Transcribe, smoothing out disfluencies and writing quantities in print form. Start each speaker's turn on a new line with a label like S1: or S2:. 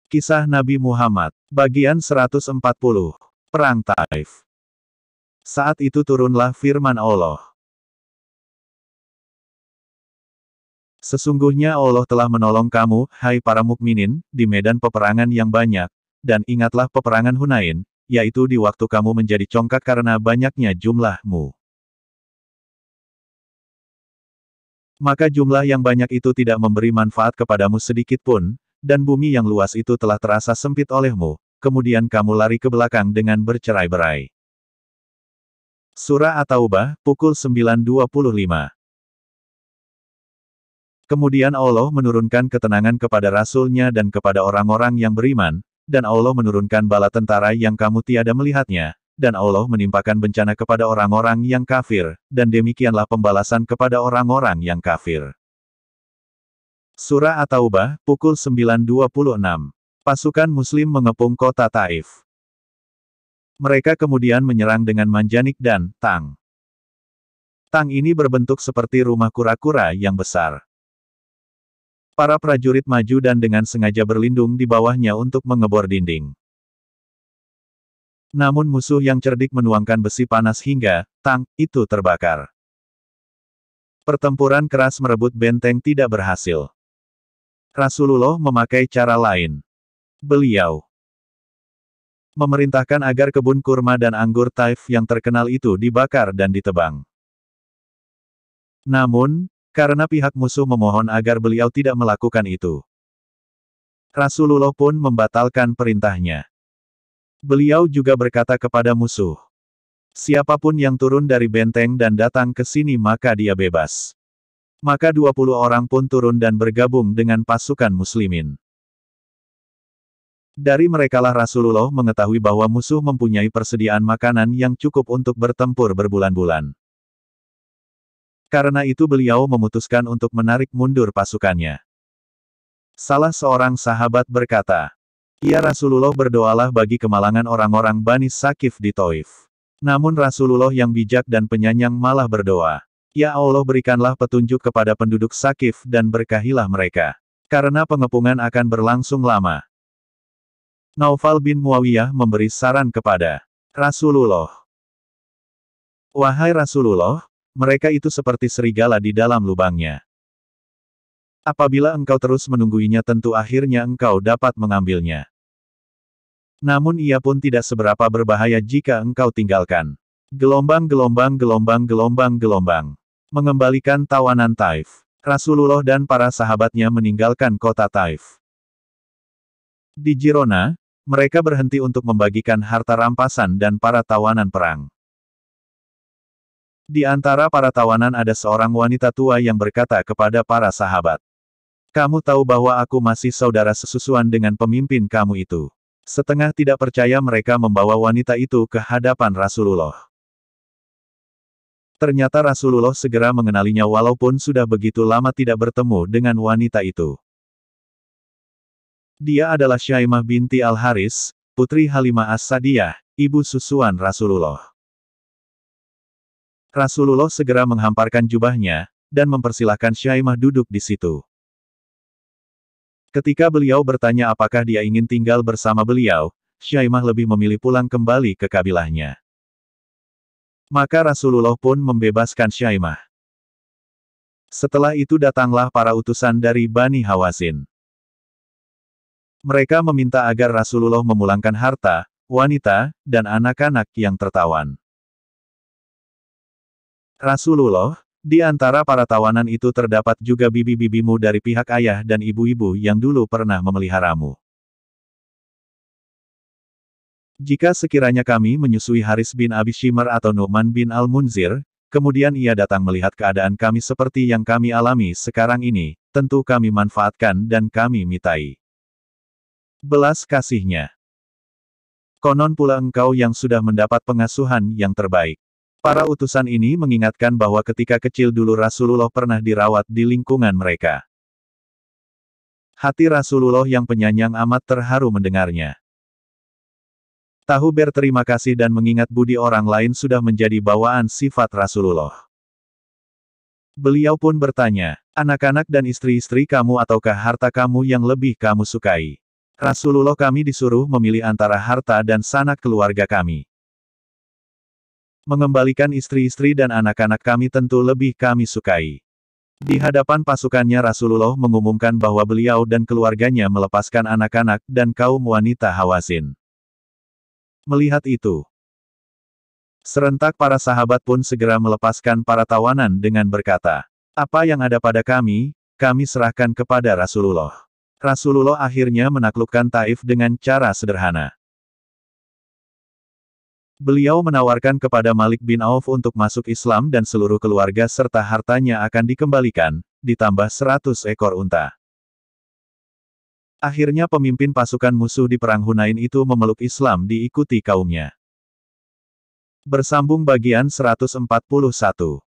S1: Kisah Nabi Muhammad, bagian 140, Perang Taif. Saat itu turunlah firman Allah. Sesungguhnya Allah telah menolong kamu, hai para mukminin, di medan peperangan yang banyak, dan ingatlah peperangan Hunain, yaitu di waktu kamu menjadi congkak karena banyaknya jumlahmu. Maka jumlah yang banyak itu tidak memberi manfaat kepadamu sedikit pun, dan bumi yang luas itu telah terasa sempit olehmu, kemudian kamu lari ke belakang dengan bercerai-berai. Surah At-Taubah, pukul 9.25. Kemudian Allah menurunkan ketenangan kepada Rasul-Nya dan kepada orang-orang yang beriman, dan Allah menurunkan bala tentara yang kamu tiada melihatnya, dan Allah menimpakan bencana kepada orang-orang yang kafir, dan demikianlah pembalasan kepada orang-orang yang kafir. Surah At-Taubah, pukul 9.26. Pasukan Muslim mengepung kota Taif. Mereka kemudian menyerang dengan manjanik dan tang. Tang ini berbentuk seperti rumah kura-kura yang besar. Para prajurit maju dan dengan sengaja berlindung di bawahnya untuk mengebor dinding. Namun musuh yang cerdik menuangkan besi panas hingga tang itu terbakar. Pertempuran keras merebut benteng tidak berhasil. Rasulullah memakai cara lain. Beliau memerintahkan agar kebun kurma dan anggur Taif yang terkenal itu dibakar dan ditebang. Namun, karena pihak musuh memohon agar beliau tidak melakukan itu, Rasulullah pun membatalkan perintahnya. Beliau juga berkata kepada musuh, "Siapapun yang turun dari benteng dan datang ke sini maka dia bebas." Maka 20 orang pun turun dan bergabung dengan pasukan muslimin. Dari merekalah Rasulullah mengetahui bahwa musuh mempunyai persediaan makanan yang cukup untuk bertempur berbulan-bulan. Karena itu beliau memutuskan untuk menarik mundur pasukannya. Salah seorang sahabat berkata, "Ya Rasulullah, berdoalah bagi kemalangan orang-orang Bani Sakif di Taif." Namun Rasulullah yang bijak dan penyayang malah berdoa, "Ya Allah, berikanlah petunjuk kepada penduduk Sakif dan berkahilah mereka. Karena pengepungan akan berlangsung lama." Naufal bin Muawiyah memberi saran kepada Rasulullah. "Wahai Rasulullah, mereka itu seperti serigala di dalam lubangnya. Apabila engkau terus menungguinya tentu akhirnya engkau dapat mengambilnya. Namun ia pun tidak seberapa berbahaya jika engkau tinggalkan. Gelombang, gelombang, gelombang, gelombang, gelombang. Mengembalikan tawanan Taif." Rasulullah dan para sahabatnya meninggalkan kota Taif. Di Jirona, mereka berhenti untuk membagikan harta rampasan dan para tawanan perang. Di antara para tawanan ada seorang wanita tua yang berkata kepada para sahabat, "Kamu tahu bahwa aku masih saudara sesusuan dengan pemimpin kamu itu." Setengah tidak percaya mereka membawa wanita itu ke hadapan Rasulullah. Ternyata Rasulullah segera mengenalinya walaupun sudah begitu lama tidak bertemu dengan wanita itu. Dia adalah Syaimah binti Al-Haris, putri Halimah As-Sadiyah, ibu susuan Rasulullah. Rasulullah segera menghamparkan jubahnya, dan mempersilahkan Syaimah duduk di situ. Ketika beliau bertanya apakah dia ingin tinggal bersama beliau, Syaimah lebih memilih pulang kembali ke kabilahnya. Maka Rasulullah pun membebaskan Syaimah. Setelah itu datanglah para utusan dari Bani Hawazin. Mereka meminta agar Rasulullah memulangkan harta, wanita, dan anak-anak yang tertawan. Rasulullah, di antara para tawanan itu terdapat juga bibi-bibimu dari pihak ayah dan ibu-ibu yang dulu pernah memeliharamu. Jika sekiranya kami menyusui Haris bin Abi Shimr atau Nu'man bin Al-Munzir, kemudian ia datang melihat keadaan kami seperti yang kami alami sekarang ini, tentu kami manfaatkan dan kami mitai belas kasihnya. Konon pula engkau yang sudah mendapat pengasuhan yang terbaik." Para utusan ini mengingatkan bahwa ketika kecil dulu Rasulullah pernah dirawat di lingkungan mereka. Hati Rasulullah yang penyayang amat terharu mendengarnya. Tahu berterima kasih dan mengingat budi orang lain sudah menjadi bawaan sifat Rasulullah. Beliau pun bertanya, "Anak-anak dan istri-istri kamu ataukah harta kamu yang lebih kamu sukai?" Rasulullah, kami disuruh memilih antara harta dan sanak keluarga kami. Mengembalikan istri-istri dan anak-anak kami tentu lebih kami sukai. Di hadapan pasukannya Rasulullah mengumumkan bahwa beliau dan keluarganya melepaskan anak-anak dan kaum wanita Hawazin. Melihat itu, serentak para sahabat pun segera melepaskan para tawanan dengan berkata, "Apa yang ada pada kami serahkan kepada Rasulullah." Rasulullah akhirnya menaklukkan Taif dengan cara sederhana. Beliau menawarkan kepada Malik bin Auf untuk masuk Islam dan seluruh keluarga serta hartanya akan dikembalikan, ditambah 100 ekor unta. Akhirnya pemimpin pasukan musuh di Perang Hunain itu memeluk Islam diikuti kaumnya. Bersambung bagian 141.